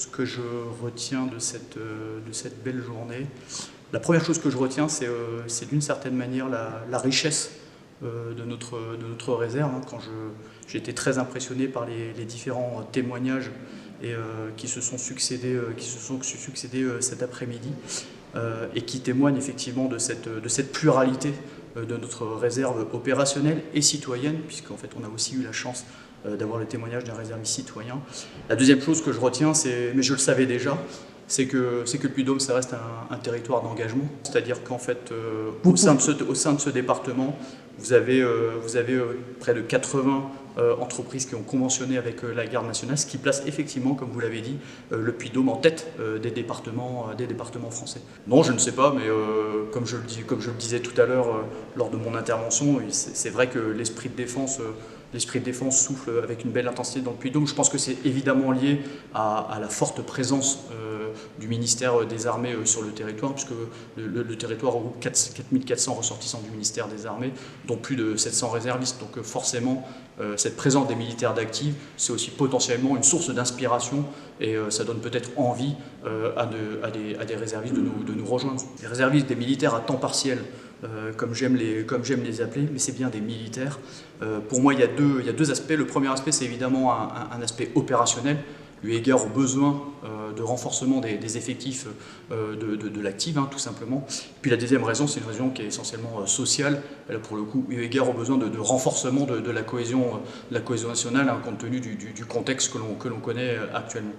ce que je retiens de cette belle journée. La première chose que je retiens, c'est d'une certaine manière la richesse de notre réserve. Quand j'ai été très impressionné par les différents témoignages qui se sont succédés cet après-midi et qui témoignent effectivement de cette pluralité de notre réserve opérationnelle et citoyenne, puisqu'en fait on a aussi eu la chance d'avoir le témoignage d'un réserviste citoyen. La deuxième chose que je retiens, mais je le savais déjà, c'est que le Puy-de-Dôme, ça reste un territoire d'engagement. C'est-à-dire qu'en fait, au sein de ce département, vous avez près de 80 entreprises qui ont conventionné avec la Garde nationale, ce qui place effectivement, comme vous l'avez dit, le Puy-de-Dôme en tête des départements français. Non, je ne sais pas, mais comme je le disais tout à l'heure lors de mon intervention, c'est vrai que l'esprit de défense souffle avec une belle intensité dans le Puy-de-Dôme. Je pense que c'est évidemment lié à la forte présence du ministère des Armées sur le territoire, puisque le territoire regroupe 4400 ressortissants du ministère des Armées, dont plus de 700 réservistes. Donc forcément, cette présence des militaires d'active, c'est aussi potentiellement une source d'inspiration et ça donne peut-être envie à des réservistes de nous rejoindre. Des réservistes, des militaires à temps partiel, comme j'aime les appeler, mais c'est bien des militaires. Pour moi, il y a deux aspects. Le premier aspect, c'est évidemment un aspect opérationnel, eu égard aux besoins de renforcement des effectifs de l'active, tout simplement. Puis la deuxième raison, c'est une raison qui est essentiellement sociale, pour le coup, eu égard aux besoins de renforcement de la cohésion nationale, compte tenu du contexte que l'on connaît actuellement.